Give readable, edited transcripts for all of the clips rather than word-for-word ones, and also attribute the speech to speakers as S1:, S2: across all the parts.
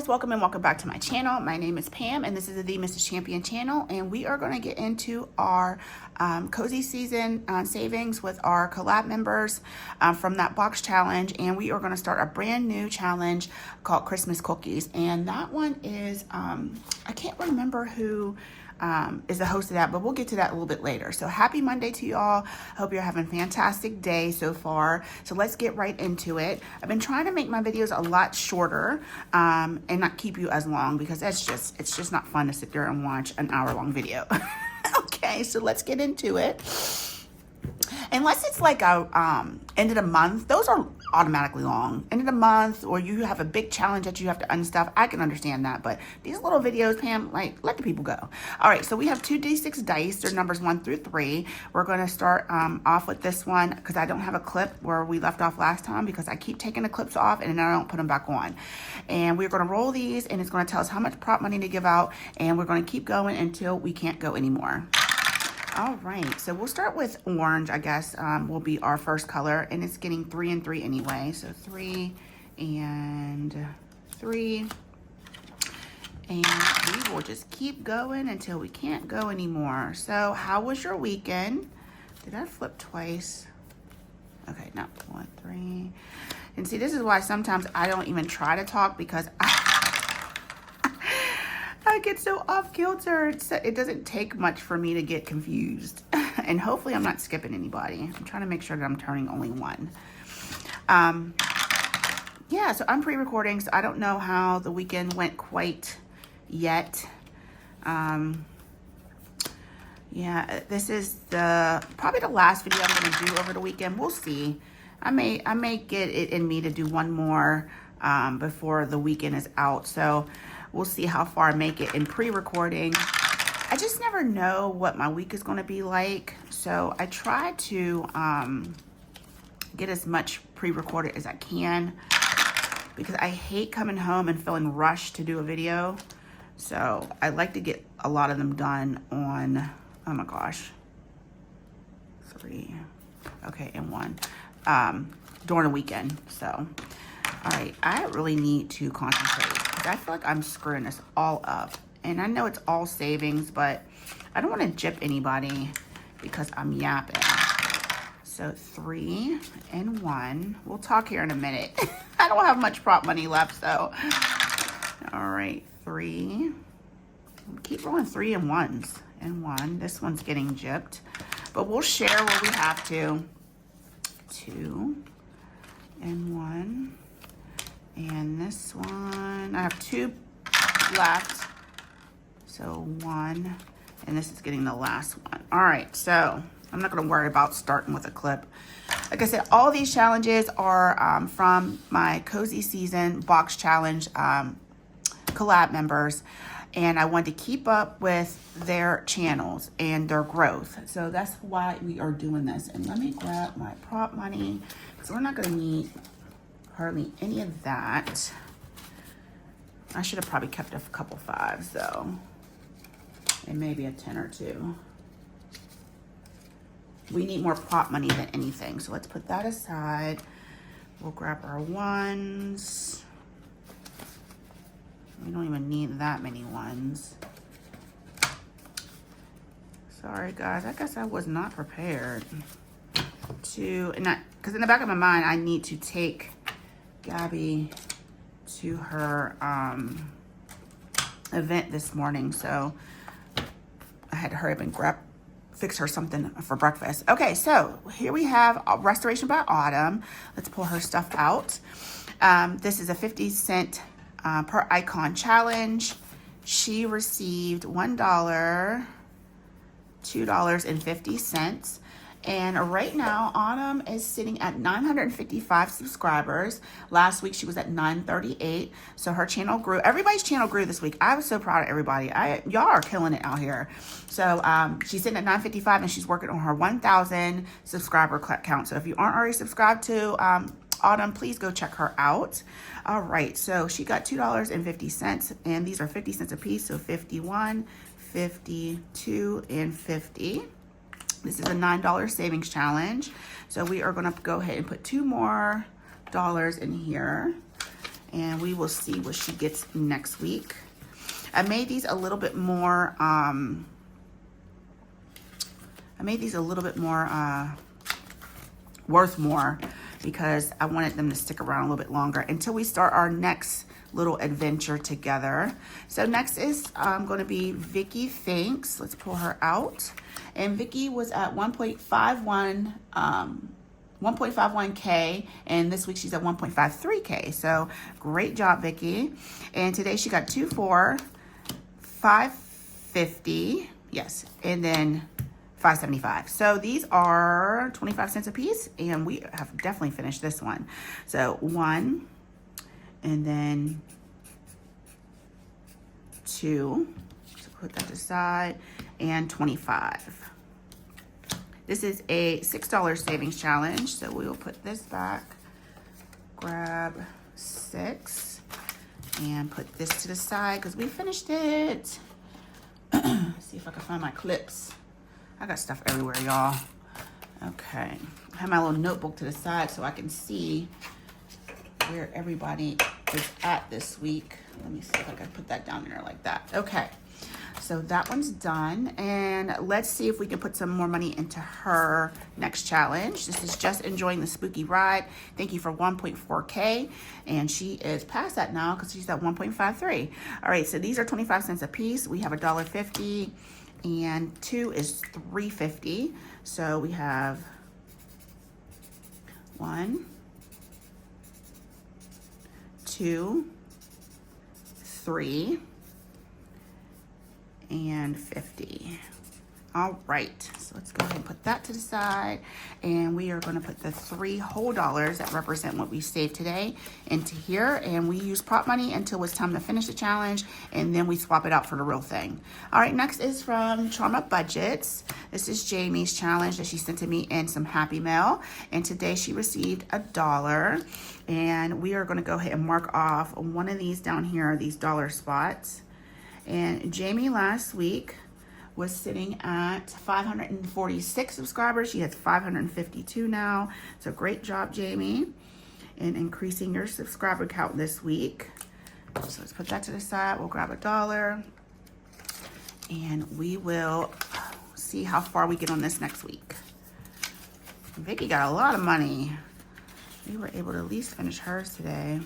S1: guys, welcome and welcome back to my channel. My name is Pam and this is the Mrs. Champion channel, and we are going to get into our cozy season savings with our collab members from that box challenge, and we are going to start a brand new challenge called Christmas Cookies. And that one is I can't remember who is the host of that, but we'll get to that a little bit later. So happy Monday to y'all. Hope you're having a fantastic day so far. So let's get right into it. I've been trying to make my videos a lot shorter and not keep you as long, because it's just not fun to sit there and watch an hour-long video. Okay, so let's get into it. Unless it's like a end of the month, those are automatically long. End of the month, or you have a big challenge that you have to unstuff, I can understand that. But these little videos, Pam, like, let the people go. All right, so we have 2d6 dice. They're numbers 1 through 3. We're going to start off with this one because I don't have a clip where we left off last time, because I keep taking the clips off and then I don't put them back on. And we're going to roll these, and it's going to tell us how much prop money to give out, and we're going to keep going until we can't go anymore. All right, so we'll start with orange, I guess, will be our first color, and it's getting 3 and 3 anyway. So 3 and 3, and we will just keep going until we can't go anymore. So how was your weekend? Did I flip twice? Okay, no, 1, 3. And see, this is why sometimes I don't even try to talk, because I get so off kilter. It doesn't take much for me to get confused. And hopefully I'm not skipping anybody. I'm trying to make sure that I'm turning only one. Yeah, so I'm pre-recording, so I don't know how the weekend went quite yet. Yeah, this is probably the last video I'm gonna do over the weekend. We'll see. I may get it in me to do one more before the weekend is out. So we'll see how far I make it in pre-recording. I just never know what my week is going to be like. So I try to get as much pre-recorded as I can, because I hate coming home and feeling rushed to do a video. So I like to get a lot of them done on, oh my gosh, 3, okay, and 1, during the weekend. So, all right, I really need to concentrate, because I feel like I'm screwing this all up. And I know it's all savings, but I don't want to jip anybody because I'm yapping. So 3 and 1. We'll talk here in a minute. I don't have much prop money left, so. All right, 3. Keep rolling 3 and 1s. And 1. This one's getting gypped, but we'll share where we have to. 2 and 1. And this one, I have 2 left. So 1, and this is getting the last one. All right, so I'm not gonna worry about starting with a clip. Like I said, all these challenges are from my Cozy Season Box Challenge collab members, and I want to keep up with their channels and their growth. So that's why we are doing this. And let me grab my prop money, because we're not gonna need hardly any of that. I should have probably kept a couple 5s though, and maybe a 10 or 2. We need more prop money than anything, so let's put that aside. We'll grab our 1s. We don't even need that many 1s. Sorry guys, I guess I was not prepared to, and because in the back of my mind, I need to take Gabby to her event this morning, so I had to hurry up and fix her something for breakfast. Okay, so here we have Restoration by Autumn. Let's pull her stuff out. This is a 50-cent per icon challenge. She received $1, $2.50. And right now, Autumn is sitting at 955 subscribers. Last week, she was at 938. So her channel grew. Everybody's channel grew this week. I was so proud of everybody. Y'all are killing it out here. So she's sitting at 955, and she's working on her 1,000 subscriber count. So if you aren't already subscribed to Autumn, please go check her out. All right, so she got $2.50, and these are 50 cents a piece. So 51, 52, and 50. This is a $9 savings challenge. So we are gonna go ahead and put $2 more in here. and we will see what she gets next week. I made these a little bit more, worth more because I wanted them to stick around a little bit longer until we start our next little adventure together. So next is going to be Vicky Thanks. Let's pull her out. And Vicky was at 1.51K, and this week she's at 1.53K. So great job, Vicky. And today she got 2, 4, 550, yes, and then 575. So these are 25 cents a piece, and we have definitely finished this one. So 1, and then 2, so put that aside, and 25. This is a $6 savings challenge, so we will put this back, grab 6, and put this to the side because we finished it. See if I can find my clips. I got stuff everywhere, y'all. Okay, I have my little notebook to the side so I can see where everybody is at this week. Let me see if I can put that down there like that. Okay, so that one's done, and let's see if we can put some more money into her next challenge. This is Just Enjoying the Spooky Ride. Thank you for 1.4K, and she is past that now because she's at 1.53. All right, so these are 25 cents a piece. We have $1.50, and 2 is $3.50. So we have 1, 2, 3, and 50. All right, so let's go ahead and put that to the side, and we are going to put the 3 whole dollars that represent what we saved today into here, and we use prop money until it's time to finish the challenge, and then we swap it out for the real thing. All right, next is from Charm Up Budgets. This is Jamie's challenge that she sent to me in some Happy Mail, and today she received $1, and we are going to go ahead and mark off one of these down here, these dollar spots. And Jamie last week was sitting at 546 subscribers. She has 552 now. So great job, Jamie, in increasing your subscriber count this week. So let's put that to the side. We'll grab $1, and we will see how far we get on this next week. Vicky got a lot of money. We were able to at least finish hers today.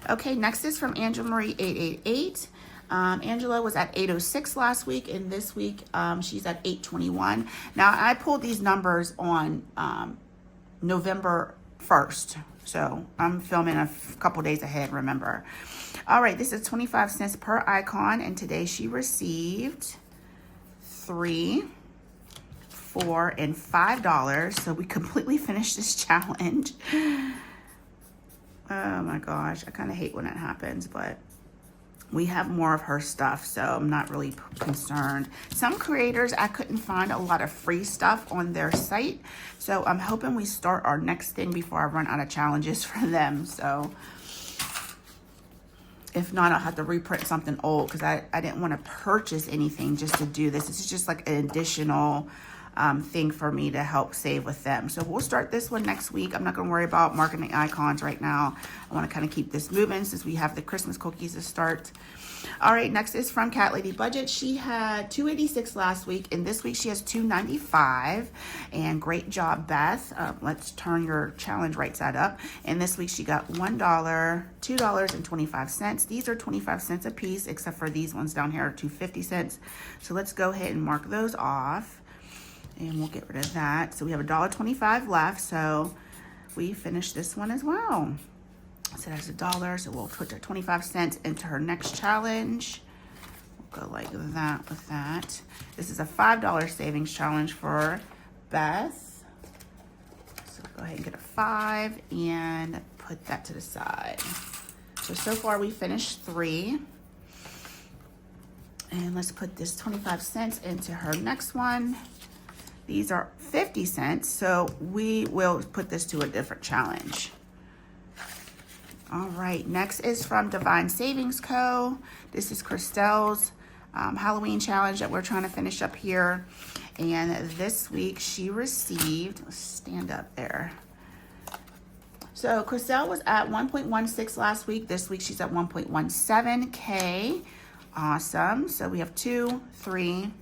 S1: Okay, next is from Angela Marie 888. Angela was at 806 last week, and this week she's at 821. Now, I pulled these numbers on November 1st, so I'm filming a couple days ahead, remember. All right, this is 25 cents per icon, and today she received 3, 4, and $5, so we completely finished this challenge. Oh my gosh, I kind of hate when that happens, but we have more of her stuff, so I'm not really concerned. Some creators, I couldn't find a lot of free stuff on their site, so I'm hoping we start our next thing before I run out of challenges for them. So if not, I'll have to reprint something old because I didn't want to purchase anything just to do this. This is just like an additional thing for me to help save with them. So we'll start this one next week. I'm not going to worry about marking the icons right now. I want to kind of keep this moving since we have the Christmas cookies to start. All right, next is from Cat Lady Budget. She had 286 last week, and this week she has 295. And great job, Beth. Let's turn your challenge right side up. And this week she got $1, $2.25. These are 25 cents a piece, except for these ones down here are 250 cents. So let's go ahead and mark those off. And we'll get rid of that. So we have $1.25 left. So we finished this one as well. So that's $1. So we'll put the 25 cents into her next challenge. We'll go like that with that. This is a $5 savings challenge for Beth. So go ahead and get a 5 and put that to the side. So far we finished 3. And let's put this 25 cents into her next one. These are 50 cents, so we will put this to a different challenge. All right, next is from Divine Savings Co. This is Christelle's Halloween challenge that we're trying to finish up here. And this week she received, let's stand up there. So Chriselle was at 1.16 last week. This week she's at 1.17K. Awesome. So we have 2, 3,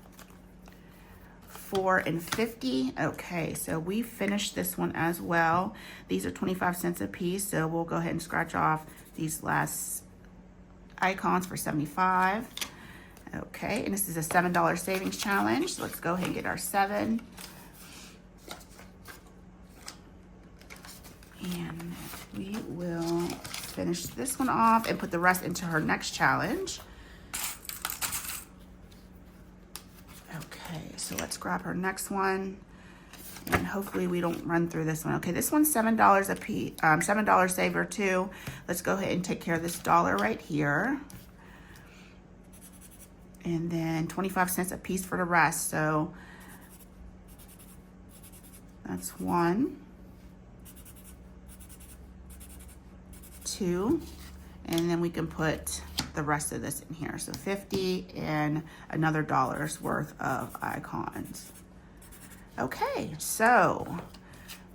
S1: 4, and 50. Okay, so we finished this one as well. These are 25 cents a piece. So we'll go ahead and scratch off these last icons for 75. Okay, and this is a $7 savings challenge. So let's go ahead and get our 7. And we will finish this one off and put the rest into her next challenge. Okay, so let's grab her next one. And hopefully we don't run through this one. Okay, this one's $7 a piece, $7 saver too. Let's go ahead and take care of this dollar right here. And then 25 cents a piece for the rest. So that's 1, 2, and then we can put the rest of this in here. So 50 and another $1's worth of icons. Okay, so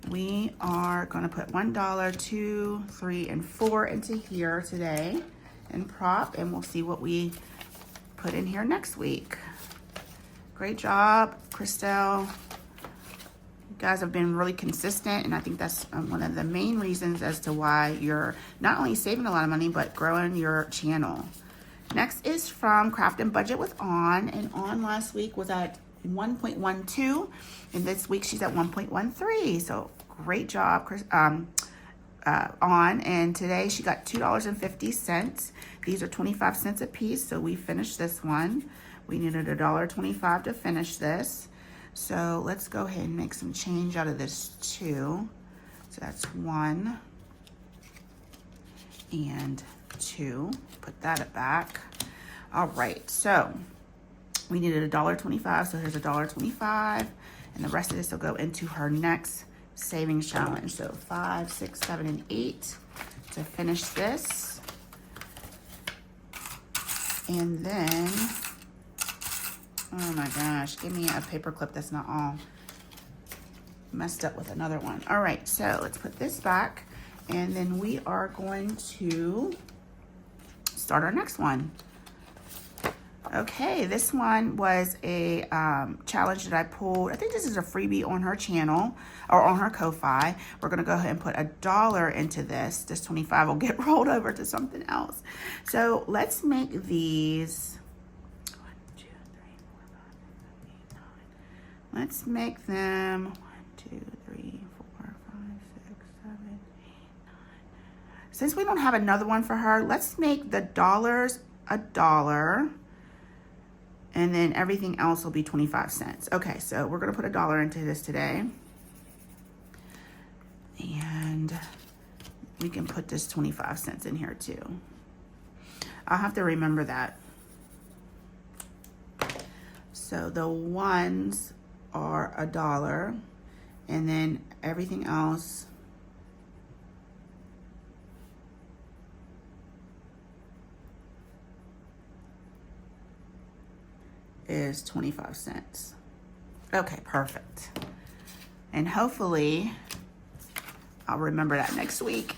S1: we are gonna put $1, 2, 3, and 4 into here today and prop, and we'll see what we put in here next week. Great job, Christelle. You guys have been really consistent, and I think that's one of the main reasons as to why you're not only saving a lot of money, but growing your channel. Next is from Craft and Budget with On, and On last week was at 1.12, and this week she's at 1.13. So great job, On, and today she got $2.50. These are 25 cents a piece, so we finished this one. We needed $1.25 to finish this. So let's go ahead and make some change out of this 2. So that's 1 and 2. Put that back. All right, so we needed $1.25, so here's $1.25, and the rest of this will go into her next savings challenge. So 5, 6, 7, and 8 to finish this. And then, oh my gosh, give me a paper clip that's not all messed up with another one. All right, so let's put this back, and then we are going to start our next one. Okay, this one was a challenge that I pulled. I think this is a freebie on her channel or on her Ko-Fi. We're gonna go ahead and put $1 into this. This 25 will get rolled over to something else. So let's make these 1, 2, 3, 4, 5, 6, 7, 8, 9. Let's make them 1, 2, 3, 4, 5, 6, 7, 8, 9. Since we don't have another one for her, let's make the dollars $1. And then everything else will be 25 cents. Okay, so we're gonna put $1 into this today. And we can put this 25 cents in here too. I'll have to remember that. So the ones are $1, and then everything else is 25 cents. Okay, perfect. And hopefully I'll remember that next week.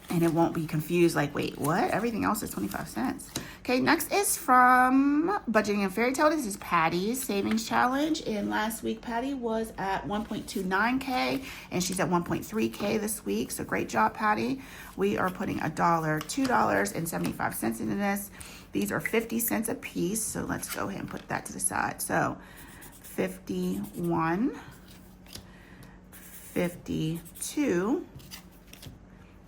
S1: And it won't be confused like, wait, what? Everything else is 25 cents. Okay, next is from Budgeting and Fairy Tale. This is Patty's Savings Challenge. And last week, Patty was at 1.29K, and she's at 1.3K this week. So great job, Patty. We are putting $1, $2.75 into this. These are 50 cents a piece. So let's go ahead and put that to the side. So 51, 52,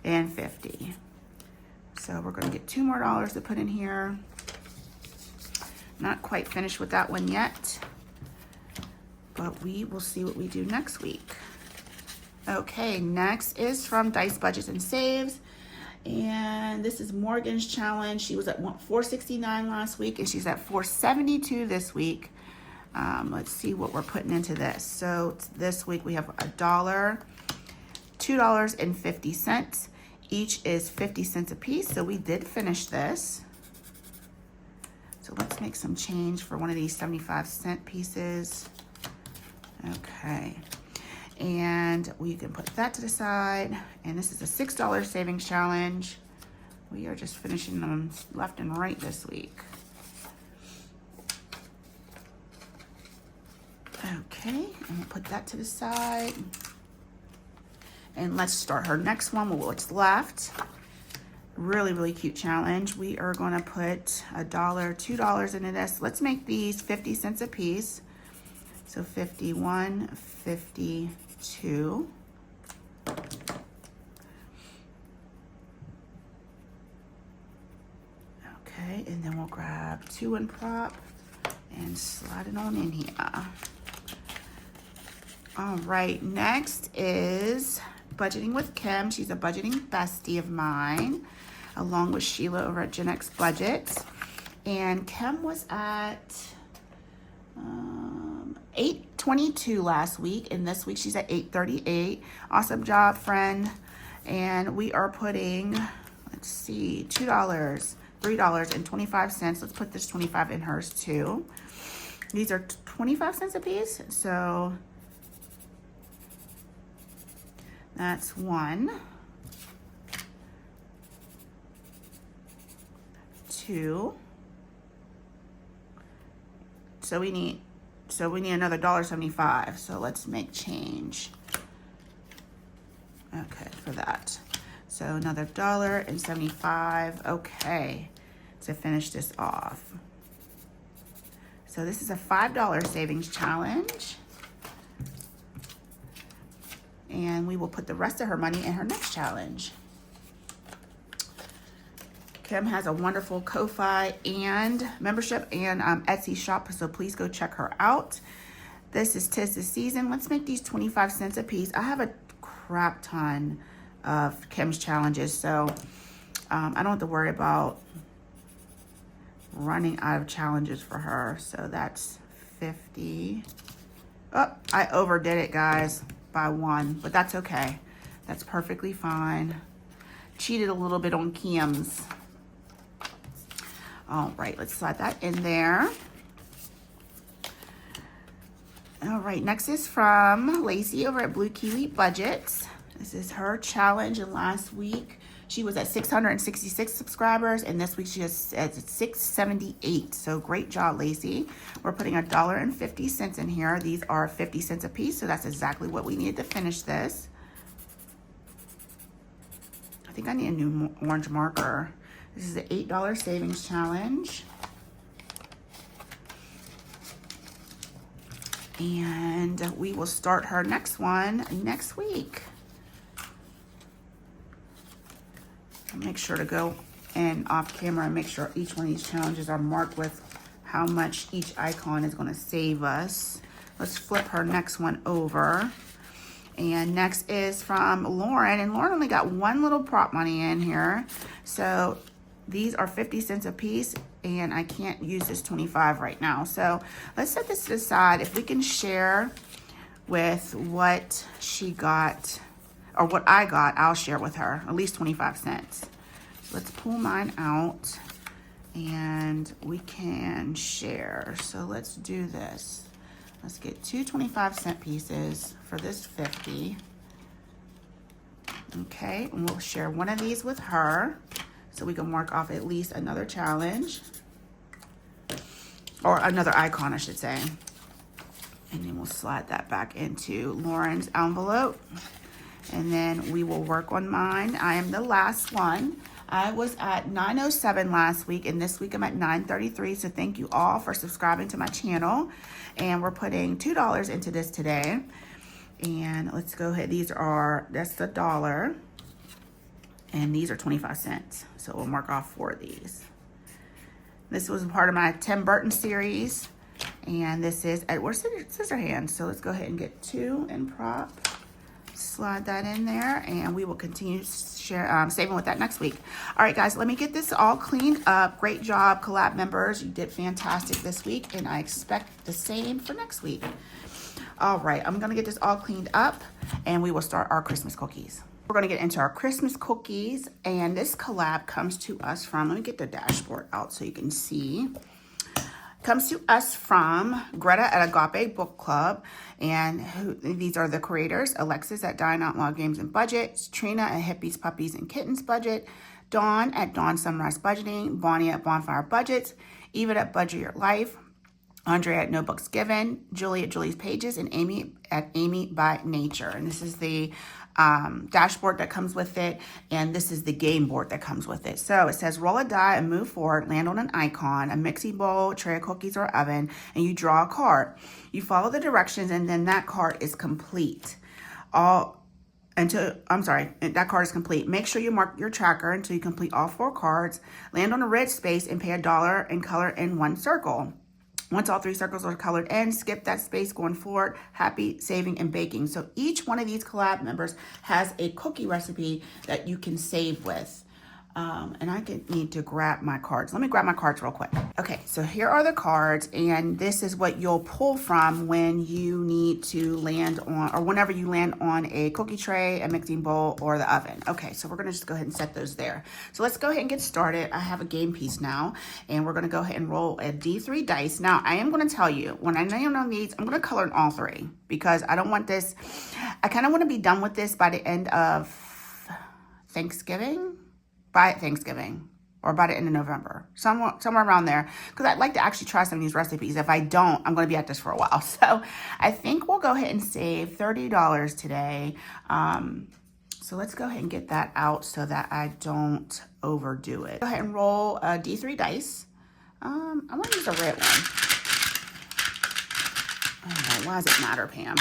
S1: and 50. So we're gonna get $2 more to put in here. Not quite finished with that one yet, but we will see what we do next week. Okay, next is from Dice Budgets and Saves. And this is Morgan's challenge. She was at $4.69 last week, and she's at $4.72 this week. Let's see what we're putting into this. So this week we have $1, $2.50. Each is 50 cents a piece. So we did finish this. So let's make some change for one of these 75-cent pieces. Okay. And And we can put that to the side. And this is a $6 savings challenge. We are just finishing them left and right this week. Okay, and we'll put that to the side. And let's start her next one with what's left. Really, really cute challenge. We are gonna put $1, $2 into this. Let's make these 50 cents a piece. So 51, 52. Okay, and then we'll grab 2 and prop and slide it on in here. All right, next is Budgeting with Kim. She's a budgeting bestie of mine, along with Sheila over at Gen X Budgets. And Kim was at 822 last week, and this week she's at 838. Awesome job, friend. And we are putting, let's see, $2, $3.25. Let's put this 25 in hers too. These are 25 cents a piece, so that's 1, 2. So we need another $1.75. So let's make change. Okay, for that. So another $1.75. Okay, to finish this off. So this is a $5 savings challenge. And we will put the rest of her money in her next challenge. Kim has a wonderful Ko-Fi and membership and Etsy shop, so please go check her out. This is 'Tis the Season. Let's make these 25 cents a piece. I have a crap ton of Kim's challenges, so I don't have to worry about running out of challenges for her. So that's 50. Oh, I overdid it, guys, by 1, but that's okay. That's perfectly fine. Cheated a little bit on Kim's. All right, let's slide that in there. All right, next is from Lacey over at Blue Kiwi Budgets. This is her challenge, and last week she was at 666 subscribers, and this week she is at 678. So great job, Lacey. We're putting $1.50 in here. These are 50 cents a piece, so that's exactly what we needed to finish this. I think I need a new orange marker. This is an $8 savings challenge. And we will start her next one next week. I'll make sure to go in off camera and make sure each one of these challenges are marked with how much each icon is going to save us. Let's flip her next one over. And next is from Lauren. And Lauren only got 1 little prop money in here. So these are 50 cents a piece, and I can't use this 25 right now. So let's set this to the side. If we can share with what she got, or what I got, I'll share with her, at least 25 cents. So let's pull mine out, and we can share. So let's do this. Let's get 2 25-cent pieces for this 50. Okay, and we'll share one of these with her. So we can mark off at least another challenge, or another icon, I should say. And then we'll slide that back into Lauren's envelope. And then we will work on mine. I am the last one. I was at 907 last week, and this week I'm at 933. So thank you all for subscribing to my channel. And we're putting $2 into this today. And let's go ahead. That's $1. And these are 25 cents. So we'll mark off 4 of these. This was part of my Tim Burton series. And this is Edward Scissorhands. So let's go ahead and get 2 in prop. Slide that in there, and we will continue saving with that next week. All right, guys, let me get this all cleaned up. Great job, Collab members. You did fantastic this week, and I expect the same for next week. All right, I'm going to get this all cleaned up, and we will start our Christmas cookies. We're going to get into our Christmas cookies, and this collab comes to us from, let me get the dashboard out so you can see. Comes to us from Greta at Agape Book Club. And these are the creators: Alexis at Dine Outlaw Games and Budget, Trina at Hippies, Puppies, and Kittens Budget, Dawn at Dawn Sunrise Budgeting, Bonnie at Bonfire Budgets, Eva at Budget Your Life, Andrea at No Books Given, Julie at Julie's Pages, and Amy at Amy by Nature. And this is the dashboard that comes with it, and this is the game board that comes with it. So it says roll a die and move forward, land on an icon, a mixing bowl, tray of cookies or oven, and you draw a card. You follow the directions, and then that card is complete. That card is complete. Make sure you mark your tracker until you complete all 4 cards. Land on a red space and pay $1 and color in 1 circle. Once all 3 circles are colored in, skip that space going forward. Happy saving and baking. So each one of these collab members has a cookie recipe that you can save with. And I need to grab my cards. Let me grab my cards real quick. Okay, so here are the cards, and this is what you'll pull from when you need to land on, or whenever you land on a cookie tray, a mixing bowl, or the oven. Okay, so we're gonna just go ahead and set those there. So let's go ahead and get started. I have a game piece now, and we're gonna go ahead and roll a D3 dice. Now, I am gonna tell you, when I land on these, I'm gonna color in all 3, because I don't want this, I kind of want to be done with this by the end of Thanksgiving. By Thanksgiving, or by the end of November, somewhere around there, because I'd like to actually try some of these recipes. If I don't, I'm going to be at this for a while. So I think we'll go ahead and save $30 today. So let's go ahead and get that out so that I don't overdo it. Go ahead and roll a D3 dice. I want to use a red one. Oh, why does it matter, Pam?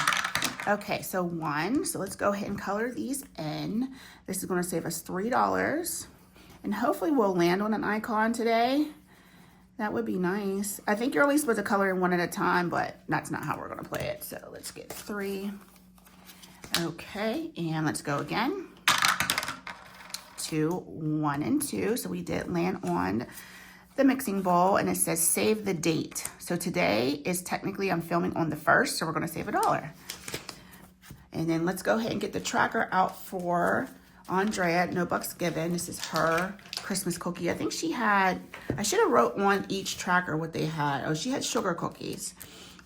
S1: Okay, so 1. So let's go ahead and color these in. This is going to save us $3. And hopefully we'll land on an icon today. That would be nice. I think you're only supposed to color in 1 at a time, but that's not how we're going to play it. So let's get 3. Okay, and let's go again. 2, 1, and 2. So we did land on the mixing bowl, and it says save the date. So today is technically, I'm filming on the 1st, so we're going to save $1. And then let's go ahead and get the tracker out for Andrea, No Bucks Given. This is her Christmas cookie. I think she had, I should have wrote on each tracker what they had. Oh, she had sugar cookies.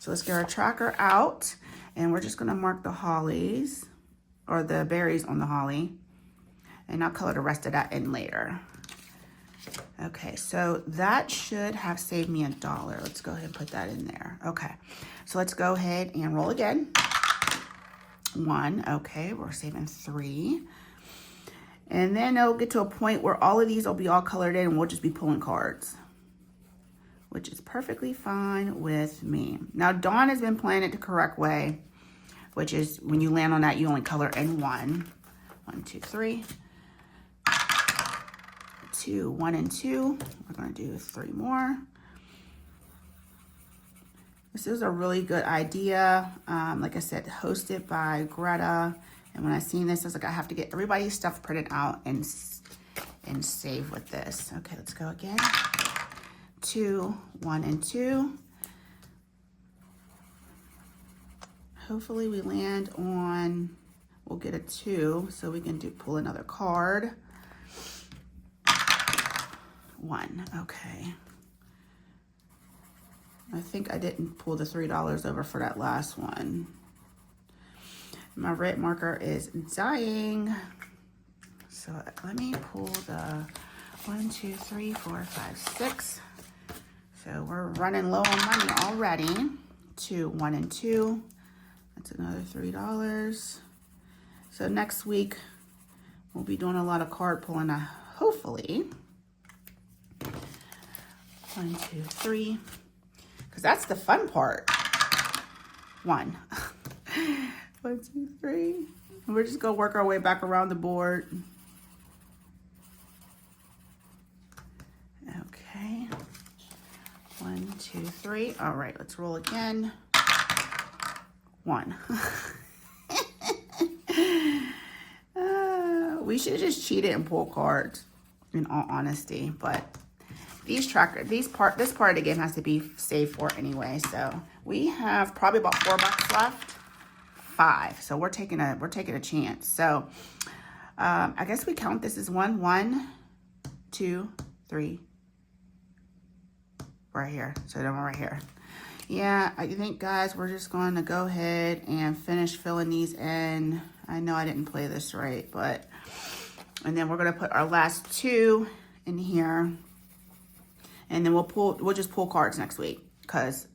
S1: So let's get our tracker out, and we're just gonna mark the hollies, or the berries on the holly, and I'll color the rest of that in later. Okay, so that should have saved me $1. Let's go ahead and put that in there. Okay, so let's go ahead and roll again. 1, okay, we're saving 3. And then it'll get to a point where all of these will be all colored in, and we'll just be pulling cards, which is perfectly fine with me. Now, Dawn has been playing it the correct way, which is when you land on that, you only color in 1. 1, 2, 3. 2, 1, and 2. We're gonna do 3 more. This is a really good idea. Like I said, hosted by Greta. And when I seen this, I was like, I have to get everybody's stuff printed out and save with this. Okay, let's go again. 2, 1, and 2. Hopefully we land on, we'll get a 2 so we can pull another card. 1, okay. I think I didn't pull the $3 over for that last one. My red marker is dying. So let me pull the 1, 2, 3, 4, 5, 6. So we're running low on money already. 2, 1, and 2. That's another $3. So next week we'll be doing a lot of card pulling, hopefully. 1, 2, 3. Because that's the fun part. 1. 1, 2, 3. And we're just going to work our way back around the board. Okay. 1, 2, 3. All right, let's roll again. 1. We should have just cheated and pulled cards, in all honesty. But this part of the game has to be saved for anyway. So we have probably about $4 left. 5. So we're taking a chance. So I guess we count this as 1, 1, 2, 3, right here. So then we're right here. Yeah, I think, guys, we're just going to go ahead and finish filling these in. I know I didn't play this right, but, and then we're going to put our last 2 in here. And then we'll just pull cards next week because,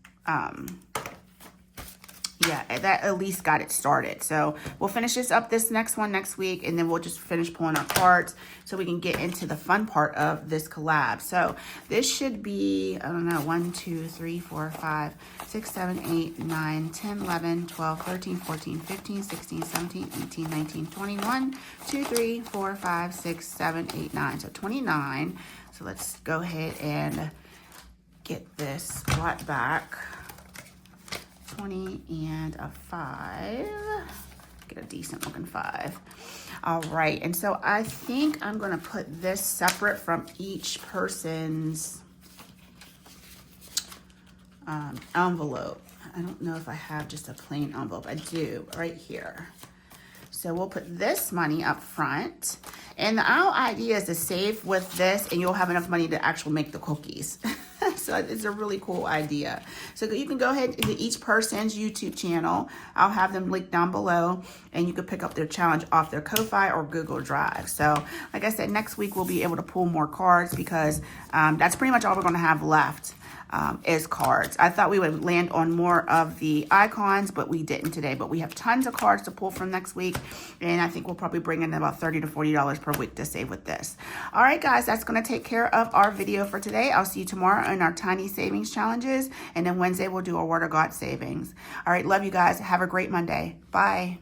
S1: yeah, that at least got it started. So we'll finish this up this next one next week, and then we'll just finish pulling our cards so we can get into the fun part of this collab. So this should be, I don't know, 1, 2, 3, 4, 5, 6, 7, 8, 9, 10, 11, 12, 13, 14, 15, 16, 17, 18, 19, 21, 2, 3, 4, 5, 6, 7, 8, 9. So 29. So let's go ahead and get this brought back. 20 and a 5. Get a decent looking 5. All right, and so I think I'm gonna put this separate from each person's envelope. I don't know if I have just a plain envelope. I do right here. So we'll put this money up front. And our idea is to save with this, and you'll have enough money to actually make the cookies. So it's a really cool idea. So you can go ahead to each person's YouTube channel. I'll have them linked down below, and you can pick up their challenge off their Ko-Fi or Google Drive. So like I said, next week we'll be able to pull more cards because that's pretty much all we're going to have left. Is cards. I thought we would land on more of the icons, but we didn't today. But we have tons of cards to pull from next week, and I think we'll probably bring in about $30 to $40 per week to save with this. All right, guys, that's going to take care of our video for today. I'll see you tomorrow in our tiny savings challenges, and then Wednesday we'll do a Word of God savings. All right, love you guys. Have a great Monday. Bye.